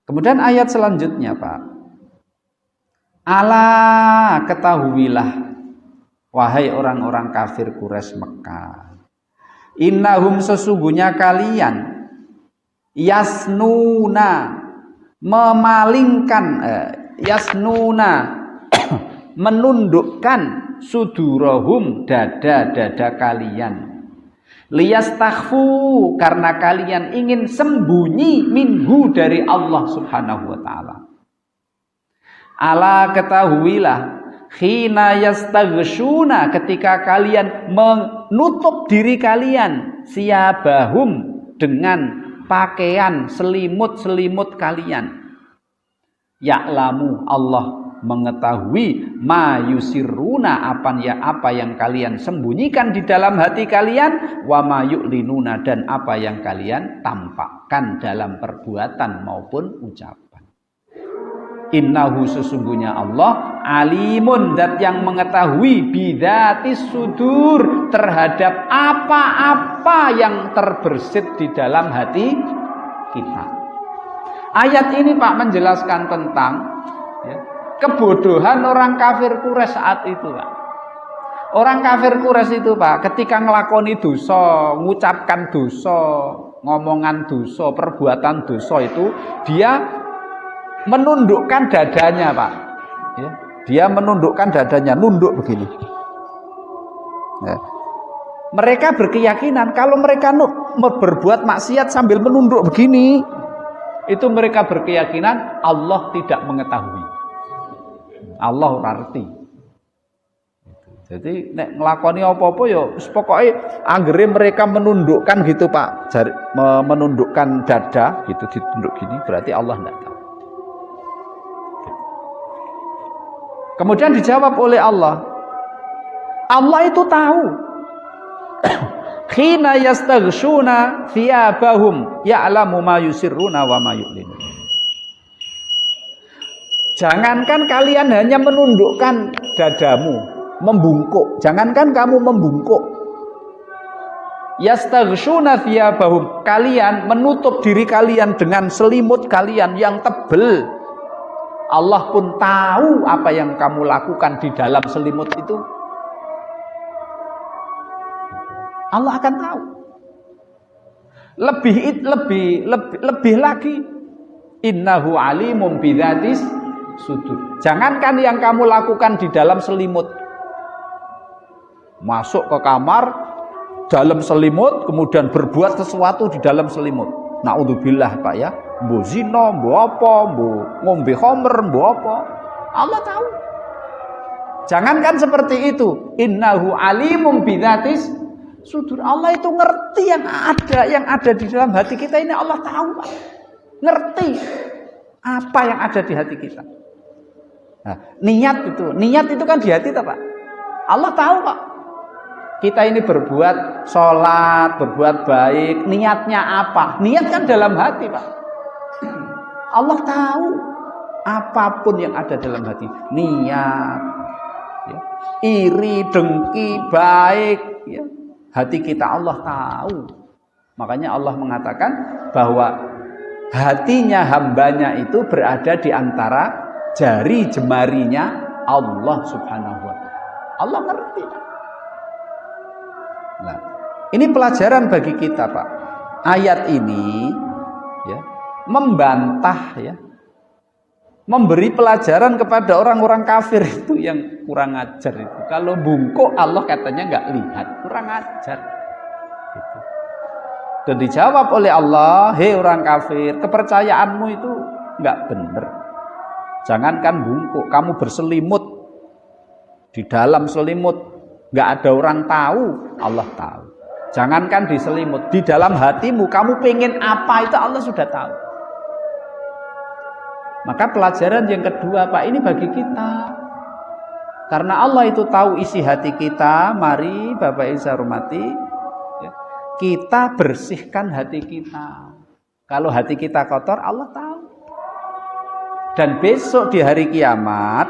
Kemudian ayat selanjutnya, Pak. Ala ketahuilah, wahai orang-orang kafir Quraisy Mekah, innahum sesungguhnya kalian yasnuna memalingkan yasnuna menundukkan sudurahum dada-dada kalian liyastakhfu karena kalian ingin sembunyi minhu dari Allah Subhanahu wa taala. Ala ketahuilah, khina yastaghsyuna ketika kalian menutup diri kalian siyabahum dengan pakaian selimut-selimut kalian. Ya'lamu Allah mengetahui ma yusirruna apa yang kalian sembunyikan di dalam hati kalian, wa ma yu'linuna dan apa yang kalian tampakkan dalam perbuatan maupun ucapan. Innahu sesungguhnya Allah alimun zat yang mengetahui bidzatis sudur terhadap apa-apa yang terbersit di dalam hati kita. Ayat ini Pak menjelaskan tentang kebodohan orang kafir Quraisy saat itu, Pak. Orang kafir Quraisy itu, Pak, ketika ngelakoni dosa, mengucapkan dosa, ngomongan dosa, perbuatan dosa itu, dia menundukkan dadanya, Pak. Ya, dia menundukkan dadanya, nunduk begini. Ya. Mereka berkeyakinan kalau mereka berbuat maksiat sambil menunduk begini, itu mereka berkeyakinan Allah tidak mengetahui. Allah ngerti. Jadi nek nglakoni apa-apa ya pokoke anggere mereka menundukkan gitu, Pak. Menundukkan dada gitu, ditunduk gini berarti Allah enggak tahu. Kemudian dijawab oleh Allah. Allah itu tahu. Khina yastaghsyuna thiyabahum ya'lamu ma yusirruna wa ma yu'linun. Jangankan kalian hanya menundukkan dadamu, membungkuk. Jangankan kamu membungkuk. Yastaghsyuna thiyabahum, kalian menutup diri kalian dengan selimut kalian yang tebal. Allah pun tahu apa yang kamu lakukan di dalam selimut itu. Allah akan tahu. Lebih lagi, innahu alimun bidzatis sudur. Jangankan yang kamu lakukan di dalam selimut, masuk ke kamar dalam selimut, kemudian berbuat sesuatu di dalam selimut. Naudzubillah, Pak ya. Mbo zina, mbo apa, mbo ngombe khamr, mbo apa. Allah tahu. Jangankan seperti itu, innahu alimun bidzatis sudur. Allah itu ngerti yang ada di dalam hati kita ini. Allah tahu, Pak. Ngerti apa yang ada di hati kita. Nah, niat itu kan di hati, Pak. Allah tahu, Pak. Kita ini berbuat sholat, berbuat baik, niatnya apa? Niat kan dalam hati, Pak. Allah tahu apapun yang ada dalam hati, niat, ya, iri, dengki, baik, ya, hati kita Allah tahu. Makanya Allah mengatakan bahwa hatinya hambanya itu berada di antara jari jemarinya Allah Subhanahu wa ta'ala. Allah ngerti. Nah, ini pelajaran bagi kita, Pak. Ayat ini ya membantah, ya, memberi pelajaran kepada orang-orang kafir itu yang kurang ajar itu. Kalau bungkuk Allah katanya nggak lihat, kurang ajar. Gitu. Dan dijawab oleh Allah, hei orang kafir, kepercayaanmu itu nggak benar. Jangankan bungkuk, kamu berselimut di dalam selimut, nggak ada orang tahu, Allah tahu. Jangankan di selimut, di dalam hatimu kamu pengen apa itu Allah sudah tahu. Maka pelajaran yang kedua, Pak, ini bagi kita. Karena Allah itu tahu isi hati kita, mari Bapak Ibu saya hormati, ya, kita bersihkan hati kita. Kalau hati kita kotor, Allah tahu. Dan besok di hari kiamat,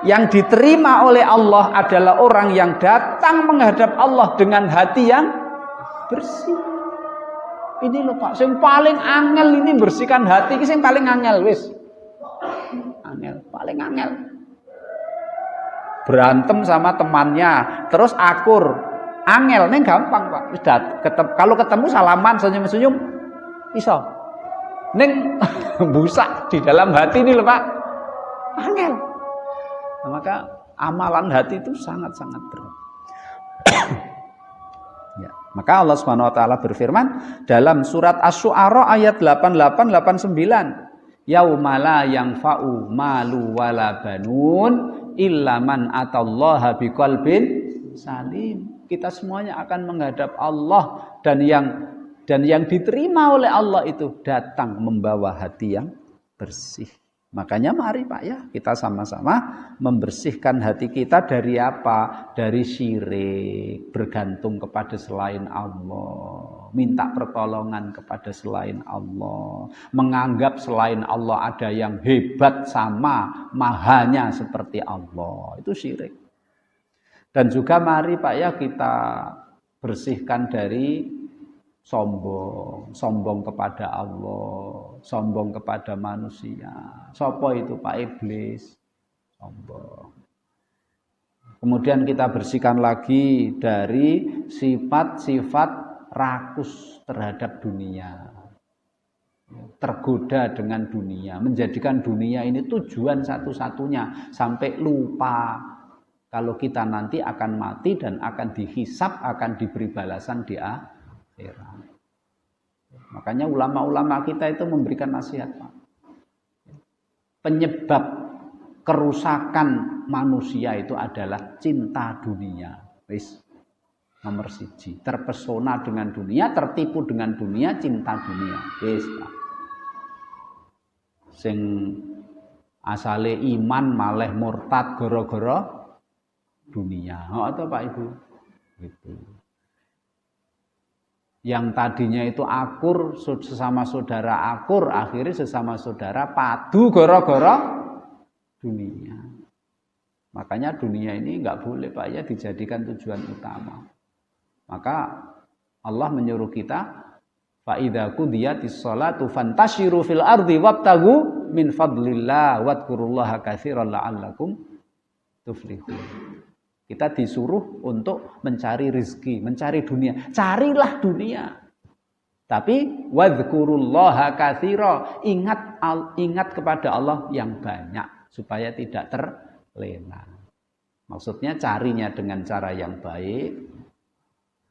yang diterima oleh Allah adalah orang yang datang menghadap Allah dengan hati yang bersih. Ini loh Pak, yang paling angel ini bersihkan hati, ini yang paling angel wis. Angel, paling angel. Berantem sama temannya, terus akur. Angel, ini gampang Pak. Kalau ketemu salaman, senyum-senyum, iso. Neng busak di dalam hati ini loh Pak. Angel. Nah, maka amalan hati itu sangat-sangat berat. Ya, maka Allah Subhanahu wa taala berfirman dalam surat Asy-Syu'ara ayat 88 89, yaumala yanfa'u malu wala banun illa man atallaha biqalbin salim. Kita semuanya akan menghadap Allah dan yang diterima oleh Allah itu datang membawa hati yang bersih. Makanya mari Pak ya, kita sama-sama membersihkan hati kita dari apa? Dari syirik, bergantung kepada selain Allah, minta pertolongan kepada selain Allah, menganggap selain Allah ada yang hebat sama mahanya seperti Allah. Itu syirik. Dan juga mari Pak ya, kita bersihkan dari sombong kepada Allah, sombong kepada manusia. Sopo itu Pak? Iblis, sombong. Kemudian kita bersihkan lagi dari sifat-sifat rakus terhadap dunia, tergoda dengan dunia, menjadikan dunia ini tujuan satu-satunya sampai lupa kalau kita nanti akan mati dan akan dihisab, akan diberi balasan di akhirat. Makanya ulama-ulama kita itu memberikan nasihat Pak. Penyebab kerusakan manusia itu adalah cinta dunia. Wis nomor 1, terpesona dengan dunia, tertipu dengan dunia, cinta dunia. Wis Pak. Sing asale iman maleh murtad gara-gara dunia. Atau Pak Ibu gitu. Yang tadinya itu akur, sesama saudara akur, akhirnya sesama saudara padu gara-gara dunia. Makanya dunia ini enggak boleh Pak ya dijadikan tujuan utama. Maka Allah menyuruh kita, fa idza qudiyatis sholatu fantashiru fil ardi wabtagu min fadlillah wadhkurullaha katsiran la'allakum tuflihun. Kita disuruh untuk mencari rezeki, mencari dunia. Carilah dunia. Tapi wadhkurullaha katsira, ingat kepada Allah yang banyak supaya tidak terlena. Maksudnya carinya dengan cara yang baik.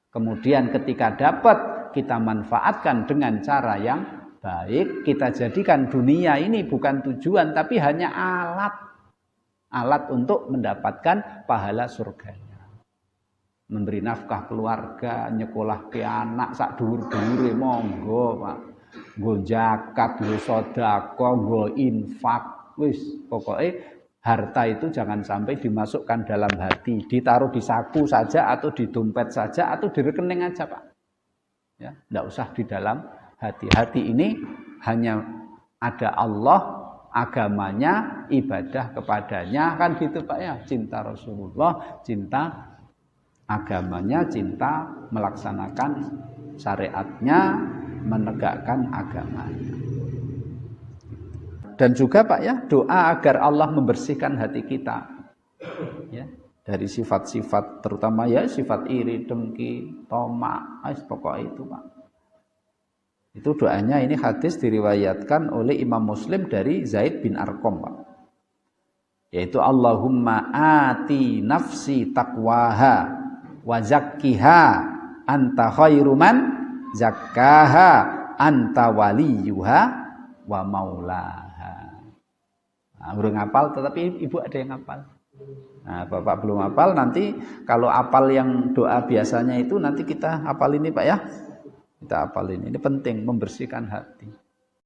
Kemudian ketika dapat kita manfaatkan dengan cara yang baik, kita jadikan dunia ini bukan tujuan tapi hanya alat untuk mendapatkan pahala surganya. Memberi nafkah keluarga, nyekolah ke anak sak dhuwur-dhuwure monggo Pak. Nggo zakat, nggo sedekah, nggo infak, wis pokoke harta itu jangan sampai dimasukkan dalam hati, ditaruh di saku saja atau di dompet saja atau di rekening aja Pak. Ya, enggak usah di dalam hati. Hati ini hanya ada Allah, agamanya, ibadah kepadanya, kan gitu Pak ya. Cinta Rasulullah, cinta agamanya, cinta melaksanakan syariatnya, menegakkan agamanya. Dan juga Pak ya, doa agar Allah membersihkan hati kita ya, dari sifat-sifat terutama ya sifat iri, dengki, tamak, pokoknya itu Pak. Itu doanya, ini hadis diriwayatkan oleh Imam Muslim dari Zaid bin Arqam Pak. Yaitu Allahumma ati nafsi taqwaha wa zakkiha anta khairu man zakkaha anta waliyuha wa maulaha. Nah, udah ngapal tetapi Ibu ada yang ngapal. Nah, Bapak belum hafal, nanti kalau hafal yang doa biasanya itu nanti kita hafal ini Pak ya. Kita hafalin, ini penting membersihkan hati.